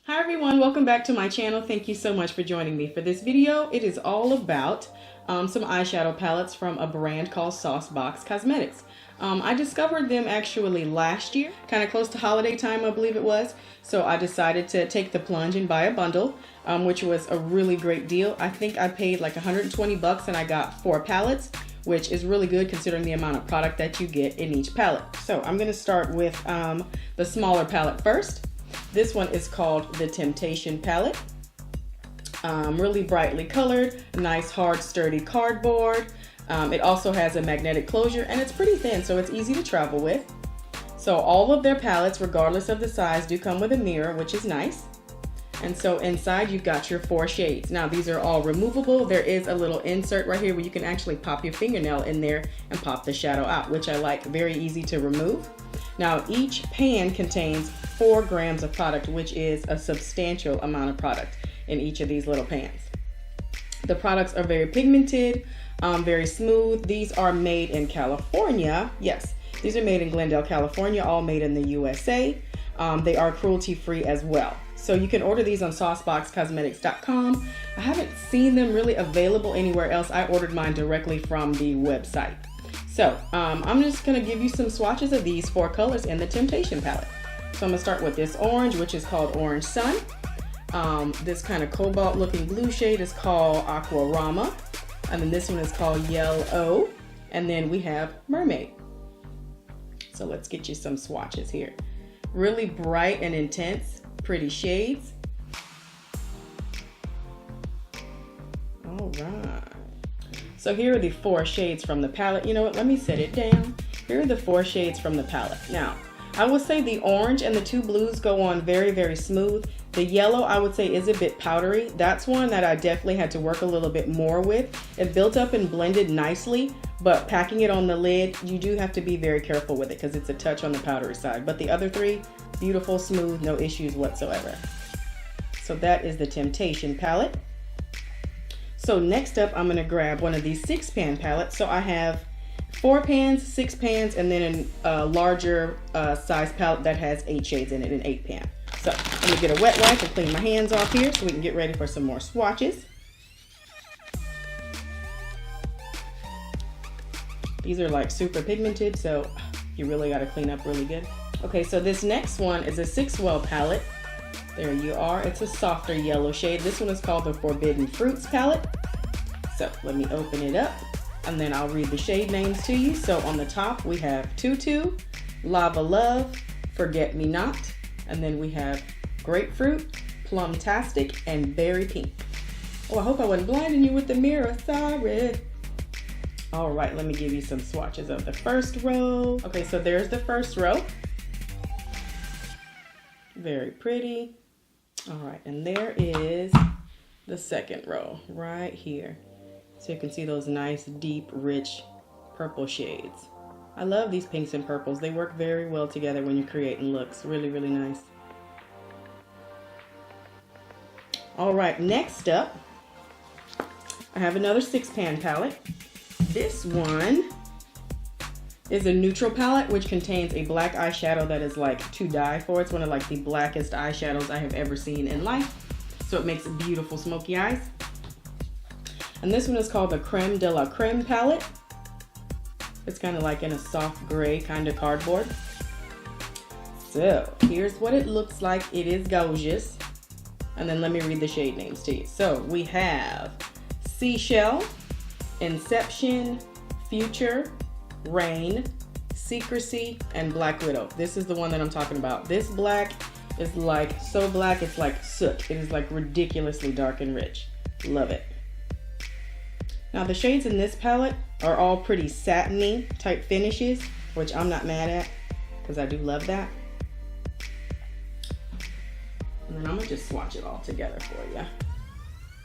Hi everyone, welcome back to my channel. Thank you so much for joining me for this video. It is all about some eyeshadow palettes from a brand called Saucebox Cosmetics. I discovered them actually last year, kind of close to holiday time, I believe it was. So I decided to take the plunge and buy a bundle, which was a really great deal. I think I paid like 120 bucks and I got 4 palettes, which is really good considering the amount of product that you get in each palette. So I'm going to start with the smaller palette first. This one is called the Temptation palette. Really brightly colored, nice hard sturdy cardboard. It also has a magnetic closure and it's pretty thin, so it's easy to travel with. So all of their palettes, regardless of the size, do come with a mirror, which is nice. And so inside you've got your 4 shades. Now these are all removable. There is a little insert right here where you can actually pop your fingernail in there and pop the shadow out, which I like. Very easy to remove. Now each pan contains 4 grams of product, which is a substantial amount of product in each of these little pans. The products are very pigmented, very smooth. These are made in California. Yes, these are made in Glendale, California, all made in the USA. They are cruelty-free as well. So you can order these on sauceboxcosmetics.com. I haven't seen them really available anywhere else. I ordered mine directly from the website. So I'm just gonna give you some swatches of these 4 colors in the Temptation palette. So I'm gonna start with this orange, which is called Orange Sun. This kind of cobalt looking blue shade is called Aquarama. And then this one is called Yellow. And then we have Mermaid. So let's get you some swatches here. Really bright and intense, pretty shades. All right. So here are the 4 shades from the palette. You know what, let me set it down. Here are the 4 shades from the palette. Now, I would say the orange and the 2 blues go on very, very smooth. The yellow, I would say, is a bit powdery. That's one that I definitely had to work a little bit more with. It built up and blended nicely, but packing it on the lid, you do have to be very careful with it because it's a touch on the powdery side. But the other 3, beautiful, smooth, no issues whatsoever. So that is the Temptation palette. So next up, I'm gonna grab one of these 6-pan palettes. So I have 4 pans, 6 pans, and then a larger size palette that has 8 shades in it, an 8-pan. So I'm gonna get a wet wipe and clean my hands off here so we can get ready for some more swatches. These are like super pigmented, so you really gotta clean up really good. Okay, so this next one is a 6-well palette. There you are. It's a softer yellow shade. This one is called the Forbidden Fruits palette. So let me open it up and then I'll read the shade names to you. So on the top we have Tutu, Lava Love, Forget Me Not, and then we have Grapefruit, Plumtastic, and Berry Pink. Oh, I hope I wasn't blinding you with the mirror. Sorry. All right, let me give you some swatches of the first row. Okay, so there's the first row. Very pretty. All right, and there is the second row right here. So you can see those nice, deep, rich purple shades. I love these pinks and purples. They work very well together when you're creating looks. Really, really nice. All right, next up, I have another 6-pan palette. This one is a neutral palette, which contains a black eyeshadow that is like to die for. It's one of like the blackest eyeshadows I have ever seen in life. So it makes beautiful smoky eyes. And this one is called the Creme de la Creme palette. It's kind of like in a soft gray kind of cardboard. So here's what it looks like. It is gorgeous. And then let me read the shade names to you. So we have Seashell, Inception, Future, Rain, Secrecy, and Black Widow. This is the one that I'm talking about. This black is like so black, it's like soot. It is like ridiculously dark and rich. Love it. Now the shades in this palette are all pretty satiny type finishes, which I'm not mad at because I do love that. And then I'm gonna just swatch it all together for you.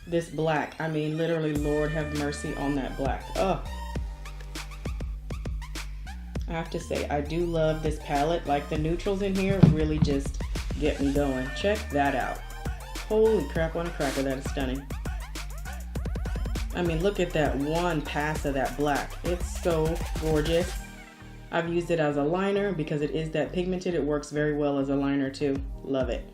This black, I mean, literally, Lord have mercy on that black. Oh, I have to say, I do love this palette. Like the neutrals in here really just get me going. Check that out. Holy crap on a cracker, that is stunning. I mean, look at that one pass of that black. It's so gorgeous. I've used it as a liner because it is that pigmented. It works very well as a liner too. Love it.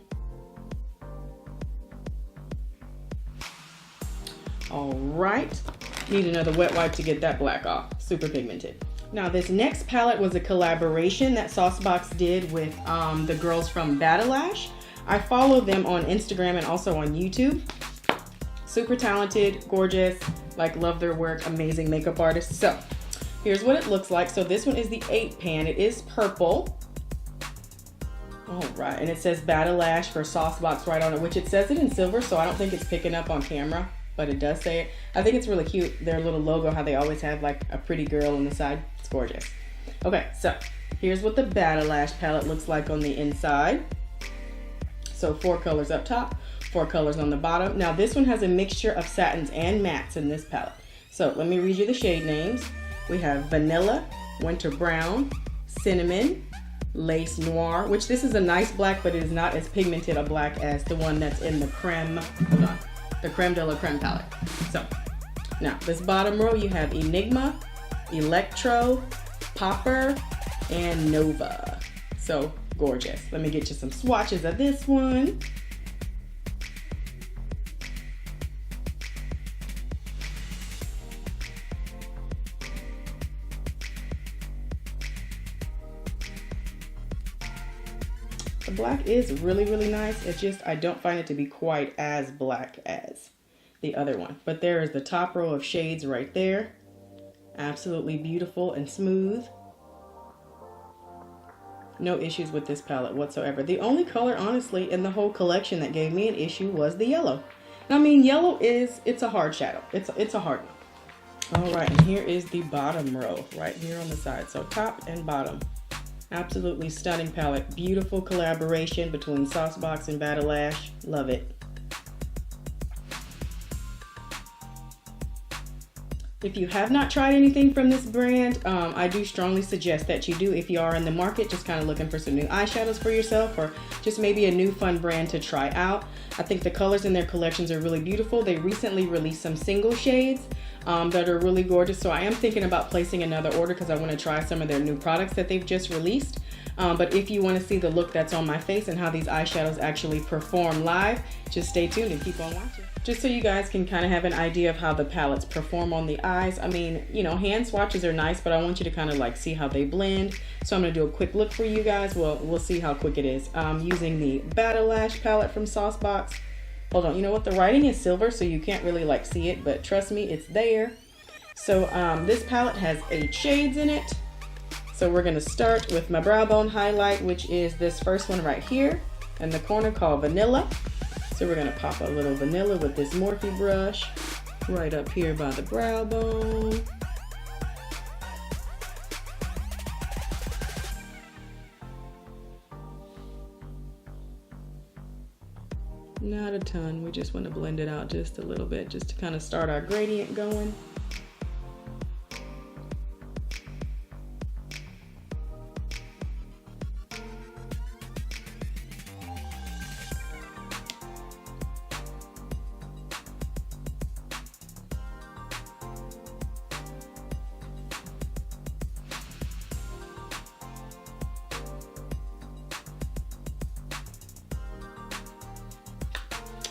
All right. Need another wet wipe to get that black off. Super pigmented. Now this next palette was a collaboration that Saucebox did with the girls from Battleash. I follow them on Instagram and also on YouTube. Super talented, gorgeous, like love their work, amazing makeup artists. So here's what it looks like. So this one is the 8 pan. It is purple. All right, and it says Battleash for Saucebox right on it, which it says it in silver, so I don't think it's picking up on camera, but it does say it. I think it's really cute, their little logo, how they always have like a pretty girl on the side. It's gorgeous. Okay, so here's what the Battleash palette looks like on the inside. So 4 colors up top, 4 colors on the bottom. Now this one has a mixture of satins and mattes in this palette. So let me read you the shade names. We have Vanilla, Winter Brown, Cinnamon, Lace Noir, which this is a nice black, but it is not as pigmented a black as the one that's in the creme, hold on, the Creme de la Creme palette. So now this bottom row, you have Enigma, Electro, Popper, and Nova. So gorgeous. Let me get you some swatches of this one. The black is really, really nice. It's just, I don't find it to be quite as black as the other one. But there is the top row of shades right there. Absolutely beautiful and smooth. No issues with this palette whatsoever. The only color, honestly, in the whole collection that gave me an issue was the yellow. I mean, yellow is, it's a hard shadow. It's a hard one. All right, and here is the bottom row right here on the side. So top and bottom. Absolutely stunning palette. Beautiful collaboration between Saucebox and Battleash. Love it. If you have not tried anything from this brand, I do strongly suggest that you do if you are in the market, just kind of looking for some new eyeshadows for yourself or just maybe a new fun brand to try out. I think the colors in their collections are really beautiful. They recently released some single shades that are really gorgeous. So I am thinking about placing another order because I want to try some of their new products that they've just released. But if you want to see the look that's on my face and how these eyeshadows actually perform live, just stay tuned and keep on watching. Just so you guys can kind of have an idea of how the palettes perform on the eyes. I mean, you know, hand swatches are nice, but I want you to kind of like see how they blend. So I'm going to do a quick look for you guys. Well, we'll see how quick it is. Using the Battleash palette from Saucebox. Hold on, you know what? The writing is silver, so you can't really like see it, but trust me, it's there. So this palette has 8 shades in it. So we're going to start with my brow bone highlight, which is this first one right here in the corner called Vanilla. So we're going to pop a little vanilla with this Morphe brush right up here by the brow bone. Not a ton, we just want to blend it out just a little bit just to kind of start our gradient going.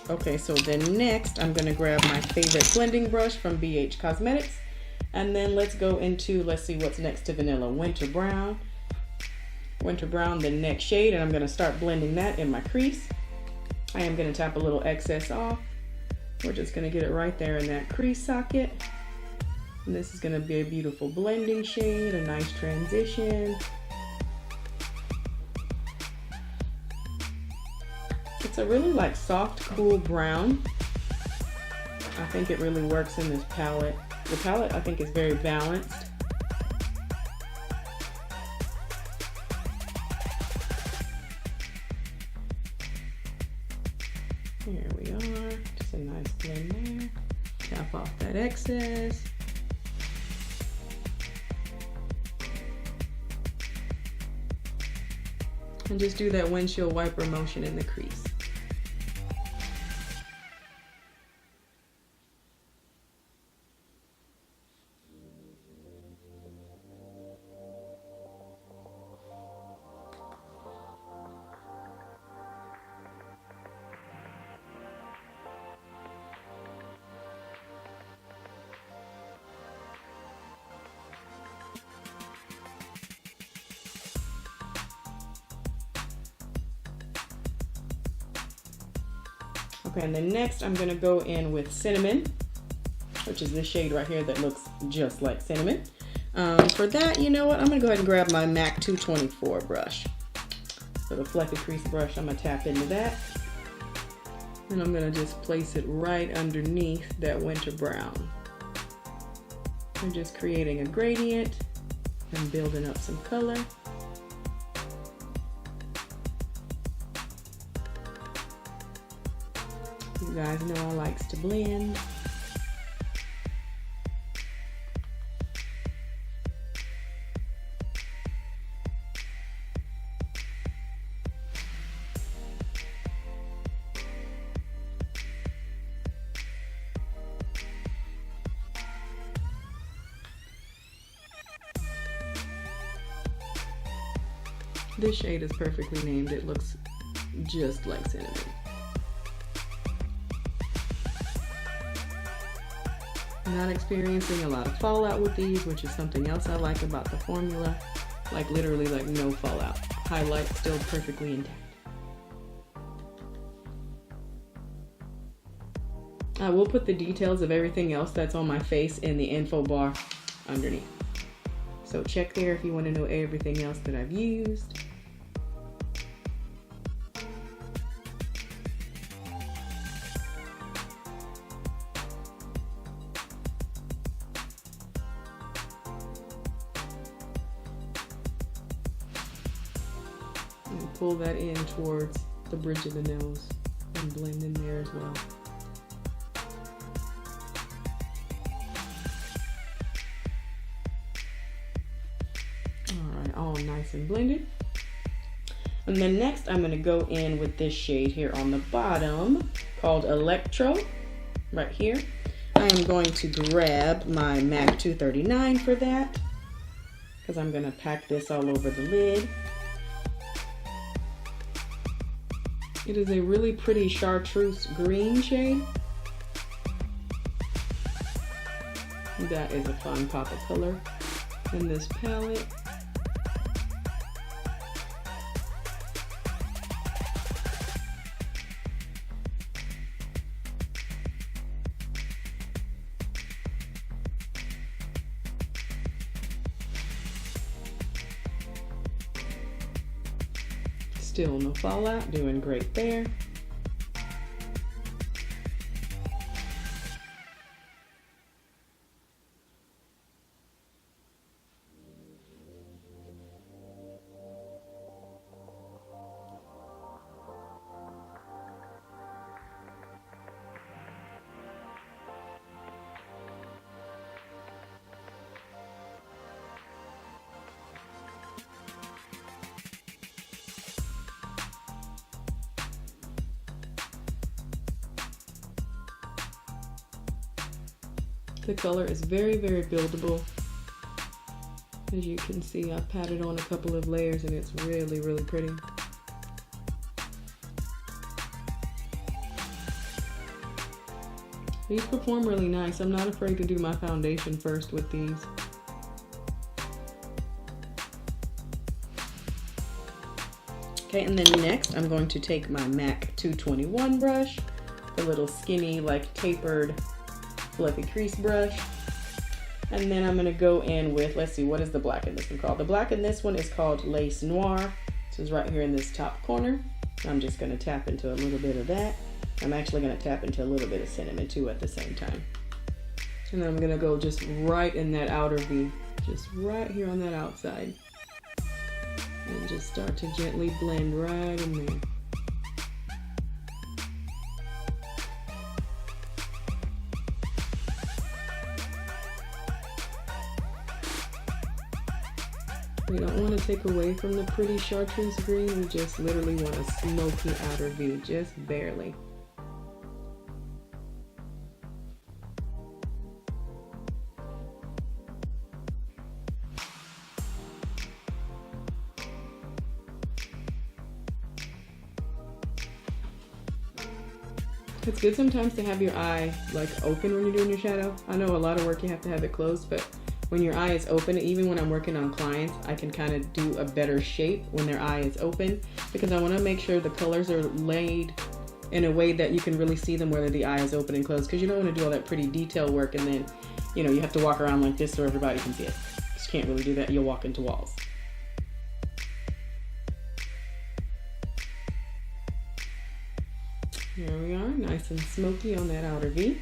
Okay, so then next I'm going to grab my favorite blending brush from BH Cosmetics, and then let's go into, let's see what's next to Vanilla. Winter Brown, the next shade, and I'm going to start blending that in my crease. I am going to tap a little excess off. We're just going to get it right there in that crease socket. And this is going to be a beautiful blending shade, a nice transition. It's a really like soft, cool brown. I think it really works in this palette. The palette I think is very balanced. Here we are, just a nice blend there. Tap off that excess. And just do that windshield wiper motion in the crease. Okay, and then next I'm gonna go in with Cinnamon, which is this shade right here that looks just like cinnamon. For that, you know what? I'm gonna go ahead and grab my MAC 224 brush. So the fluffy crease brush, I'm gonna tap into that. And I'm gonna just place it right underneath that winter brown. I'm just creating a gradient and building up some color. You guys know I likes to blend. This shade is perfectly named. It looks just like cinnamon. I'm not experiencing a lot of fallout with these, which is something else I like about the formula. Like literally like no fallout. Highlight still perfectly intact. I will put the details of everything else that's on my face in the info bar underneath. So check there if you want to know everything else that I've used. And pull that in towards the bridge of the nose and blend in there as well. All nice and blended. And then next I'm going to go in with this shade here on the bottom called Electro right here. I am going to grab my MAC 239 for that because I'm going to pack this all over the lid. It is a really pretty chartreuse green shade. That is a fun pop of color in this palette. Still no fallout, doing great there. The color is very, very buildable. As you can see, I've patted on a couple of layers and it's really, really pretty. These perform really nice. I'm not afraid to do my foundation first with these. Okay, and then next I'm going to take my MAC 221 brush, the little skinny, like tapered fluffy crease brush, and then I'm going to go in with, let's see, what is the black in this one called? The black in this one is called Lace Noir. This is right here in this top corner. I'm just going to tap into a little bit of that. I'm actually going to tap into a little bit of cinnamon too at the same time. And then I'm going to go just right in that outer V, just right here on that outside, and just start to gently blend right in there. We don't want to take away from the pretty chartreuse green, we just literally want a smoky outer V, just barely. It's good sometimes to have your eye like open when you're doing your shadow. I know a lot of work you have to have it closed, but when your eye is open, even when I'm working on clients, I can kind of do a better shape when their eye is open because I want to make sure the colors are laid in a way that you can really see them, whether the eye is open and closed, because you don't want to do all that pretty detail work and then, you know, you have to walk around like this so everybody can see it. You can't really do that. You'll walk into walls. Here we are, nice and smoky on that outer V.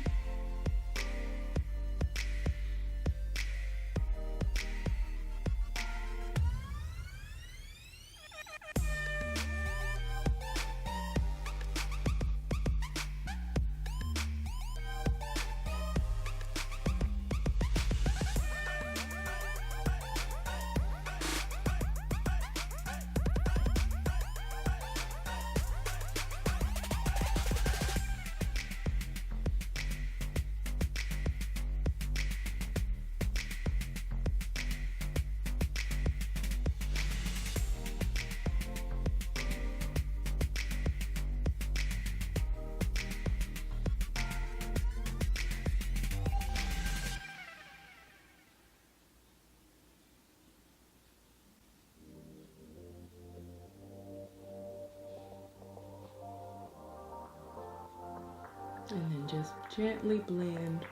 And then just gently blend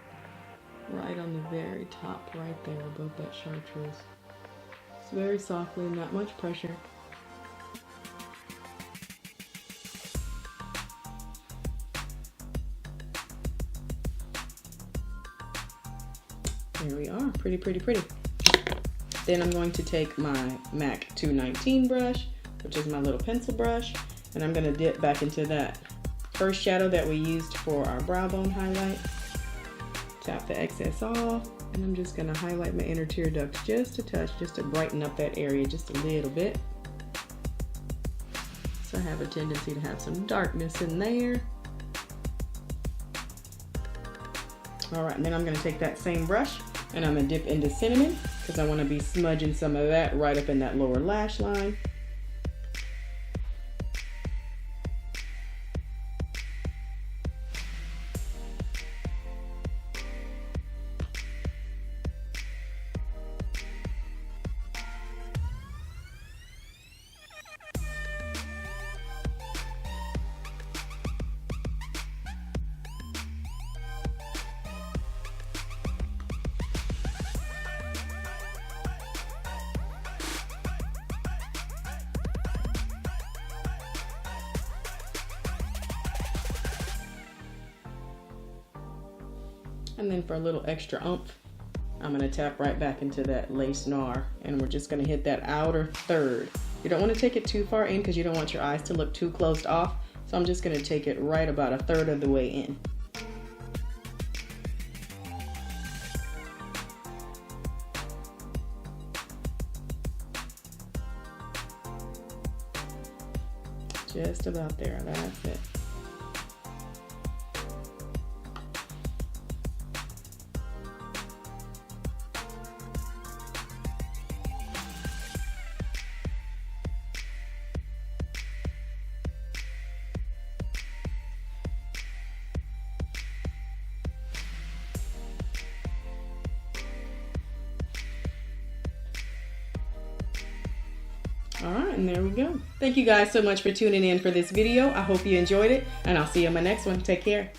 right on the very top, right there above that chartreuse. It's very softly, not much pressure. There we are, pretty, pretty, pretty. Then I'm going to take my MAC 219 brush, which is my little pencil brush, and I'm gonna dip back into that first shadow that we used for our brow bone highlight. Tap the excess off, and I'm just gonna highlight my inner tear duct just a touch, just to brighten up that area just a little bit. So I have a tendency to have some darkness in there. All right, and then I'm gonna take that same brush and I'm gonna dip into cinnamon because I wanna be smudging some of that right up in that lower lash line. And then for a little extra oomph, I'm gonna tap right back into that lace noir, and we're just gonna hit that outer third. You don't wanna take it too far in because you don't want your eyes to look too closed off. So I'm just gonna take it right about a third of the way in. Just about there, that's it. All right, and there we go. Thank you guys so much for tuning in for this video. I hope you enjoyed it, and I'll see you in my next one. Take care.